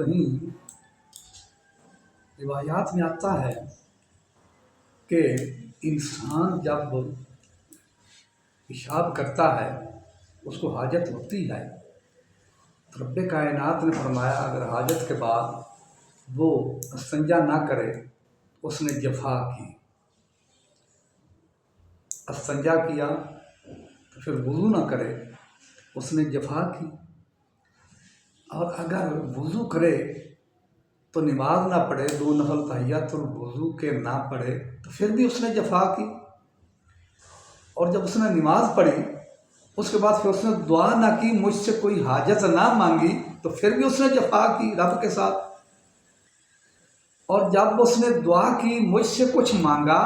الرحیم روایات میں آتا ہے کہ انسان جب پیشاب کرتا ہے اس کو حاجت ہوتی ہے، تو رب کائنات نے فرمایا اگر حاجت کے بعد وہ استنجا نہ کرے اس نے جفا کی، استنجا کیا تو پھر وضو نہ کرے اس نے جفا کی، اور اگر وضو کرے تو نماز نہ پڑھے، 2 نفل تحیت الوضو کے نہ پڑھے تو پھر بھی اس نے جفا کی، اور جب اس نے نماز پڑھی اس کے بعد پھر اس نے دعا نہ کی، مجھ سے کوئی حاجت نہ مانگی تو پھر بھی اس نے جفا کی رب کے ساتھ، اور جب اس نے دعا کی مجھ سے کچھ مانگا،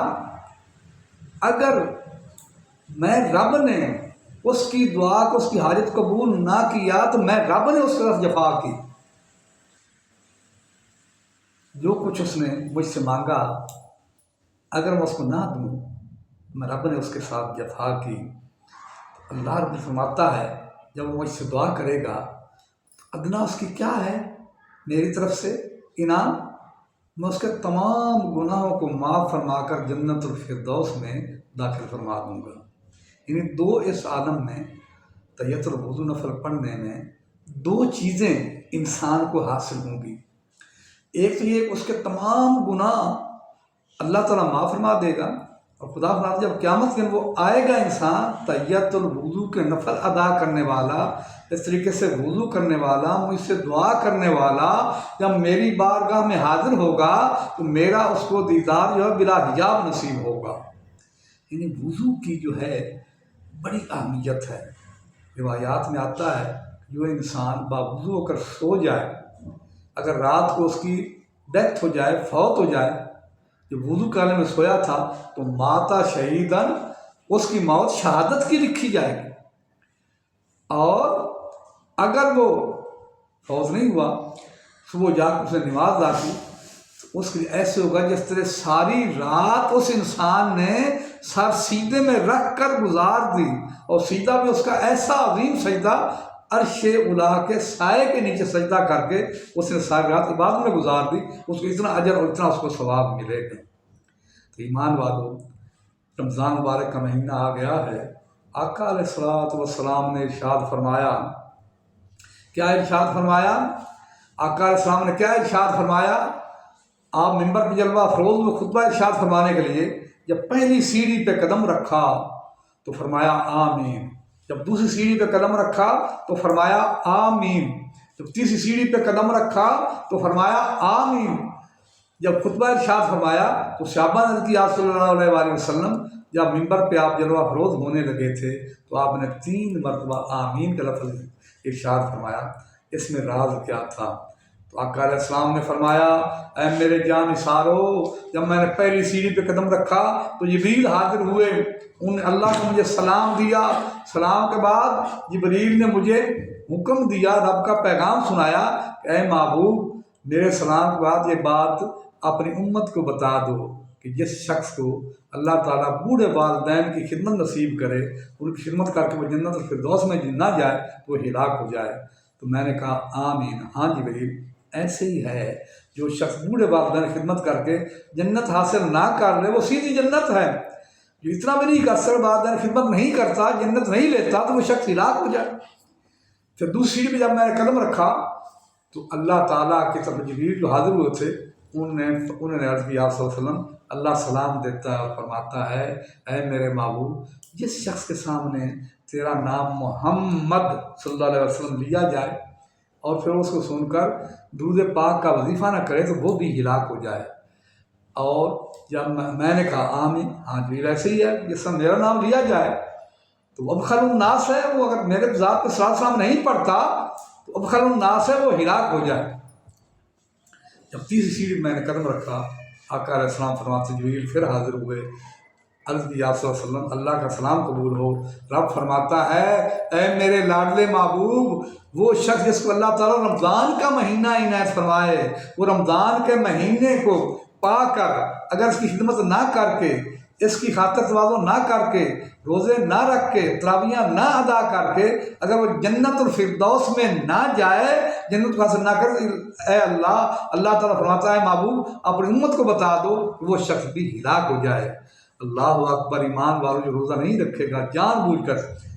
اگر میں رب نے اس کی دعا کو اس کی حاجت قبول نہ کیا تو میں رب نے اس کی طرف جفا کی، جو کچھ اس نے مجھ سے مانگا اگر میں اس کو نہ دوں میں رب نے اس کے ساتھ جفا کی۔ اللہ رب فرماتا ہے جب وہ مجھ سے دعا کرے گا تو ادنا اس کی کیا ہے میری طرف سے انعام، میں اس کے تمام گناہوں کو معاف فرما کر جنت الفردوس میں داخل فرما دوں گا۔ یعنی 2 اس عالم میں تحیت الوضو نفل پڑھنے میں 2 چیزیں انسان کو حاصل ہوں گی، ایک تو یہ اس کے تمام گناہ اللہ تعالیٰ معاف فرما دے گا، اور خدا فرماتا جب قیامت کے دن وہ آئے گا انسان تحیت الوضو کے نفل ادا کرنے والا، اس طریقے سے وضو کرنے والا، مجھ سے دعا کرنے والا، جب میری بارگاہ میں حاضر ہوگا تو میرا اس کو دیدار جو ہے بلا حجاب نصیب ہوگا۔ یعنی وضو کی جو ہے بڑی اہمیت ہے۔ روایات میں آتا ہے جو انسان باوضو ہو کر سو جائے، اگر رات کو اس کی ڈیتھ ہو جائے، فوت ہو جائے، جو وضو کرنے میں سویا تھا تو ماتا شہیدن، اس کی موت شہادت کی لکھی جائے گی، اور اگر وہ فوت نہیں ہوا صبح جا کر اس نے نماز ادا کی تو اس کے لیے ایسے ہوگا جس طرح ساری رات اس انسان نے سر سیدھے میں رکھ کر گزار دی، اور سیدھا بھی اس کا ایسا عظیم سجدہ عرش اولا کے سائے کے نیچے سجدہ کر کے اس نے ساری رات عبادت میں گزار دی، اس کو اتنا اجر اور اتنا اس کو ثواب ملے گا۔ تو ایمان والو، رمضان مبارک کا مہینہ آ گیا ہے، آقا علیہ الصلوۃ والسلام نے ارشاد فرمایا، کیا ارشاد فرمایا؟ آقا علیہ السلام نے کیا ارشاد فرمایا؟ آپ منبر پہ جلوہ افروز میں خطبہ ارشاد فرمانے کے لیے جب پہلی سیڑھی پہ قدم رکھا تو فرمایا آمین، جب دوسری سیڑھی پہ قدم رکھا تو فرمایا آمین، جب تیسری سیڑھی پہ قدم رکھا تو فرمایا آمین، جب خطبہ ارشاد فرمایا تو صحابہ نے کیا صلی اللہ علیہ وسلم جب منبر پہ آپ جلوہ افروز ہونے لگے تھے تو آپ نے 3 مرتبہ آمین کا لفظ ارشاد فرمایا، اس میں راز کیا تھا؟ تو آقا علیہ السلام نے فرمایا اے میرے جان نثارو، جب میں نے پہلی سیڑھی پہ قدم رکھا تو جبریل حاضر ہوئے، انہوں نے اللہ کو مجھے سلام دیا، سلام کے بعد جبریل نے مجھے حکم دیا، رب کا پیغام سنایا کہ اے محبوب میرے سلام کے بعد یہ بات اپنی امت کو بتا دو کہ جس شخص کو اللہ تعالیٰ بوڑھے والدین کی خدمت نصیب کرے، ان کی خدمت کر کے وہ جنت الفردوس میں نہ جائے تو وہ ہلاک ہو جائے۔ تو میں نے کہا آمین، ہاں جبریل ایسے ہی ہے، جو شخص بوڑھے والدین کی خدمت کر کے جنت حاصل نہ کر لے وہ سیدھی جنت ہے، جو اتنا بھی نہیں کر سکتا، والدین کی خدمت نہیں کرتا، جنت نہیں لیتا تو وہ شخص ہلاک ہو جائے۔ پھر دوسری سیڑھی پہ جب میں نے قدم رکھا تو اللہ تعالیٰ کی طرف جبریل جو حاضر ہوئے تھے انہوں نے عرض کیا صلی اللہ علیہ وسلم، اللہ سلام دیتا ہے اور فرماتا ہے اے میرے محبوب جس شخص کے سامنے تیرا نام محمد صلی اللہ علیہ وسلم لیا جائے اور پھر اس کو سن کر درود پاک کا وظیفہ نہ کرے تو وہ بھی ہلاک ہو جائے۔ اور جب میں نے کہا آمین، ہاں جی ایسے ہی ہے، جس سے میرا نام لیا جائے تو ابخل الناس ہے، وہ اگر میرے ذات پہ صلاۃ السلام نہیں پڑھتا تو ابخل الناس ہے، وہ ہلاک ہو جائے۔ جب تیسری سیڑھی میں نے قدم رکھا آقا علیہ السلام فرماتے جبریل پھر حاضر ہوئے، عرض کیا صلی اللہ علیہ وسلم اللہ کا سلام قبول ہو۔ رب فرماتا ہے اے میرے لاڈلے محبوب، وہ شخص جس کو اللہ تعالیٰ رمضان کا مہینہ عنایت فرمائے، وہ رمضان کے مہینے کو پا کر اگر اس کی خدمت نہ کر کے اس کی خاطر تواضع نہ کر کے، روزے نہ رکھ کے، تراویحاں نہ ادا کر کے اگر وہ جنت الفردوس میں نہ جائے، جنت کو حاصل نہ کرے، اے اللہ تعالیٰ فرماتا ہے محبوب اپنی امت کو بتا دو کہ وہ شخص بھی ہلاک ہو جائے۔ اللہ اکبر! ایمان والوں جو روزہ نہیں رکھے گا جان بوجھ کر،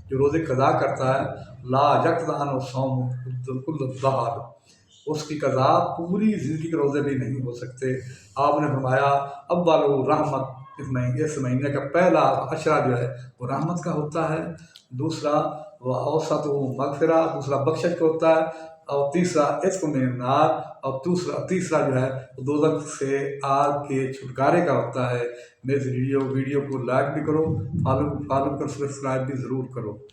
جو روزے قضا کرتا ہے، لا یقضی الصوم کل الدہر، اس کی قضا پوری زندگی کے روزے بھی نہیں ہو سکتے۔ آپ نے فرمایا اول رحمت، اس مہینے کا پہلا عشرہ جو ہے وہ رحمت کا ہوتا ہے، دوسرا وہ اوسط مغفرہ، دوسرا بخشش کا ہوتا ہے، اور تیسرا عتق من النار، اور تیسرا جو ہے وہ دوزخ سے آگ کے چھٹکارے کا ہوتا ہے۔ میرے ویڈیو کو لائک بھی کرو، فالو کر سبسکرائب بھی ضرور کرو۔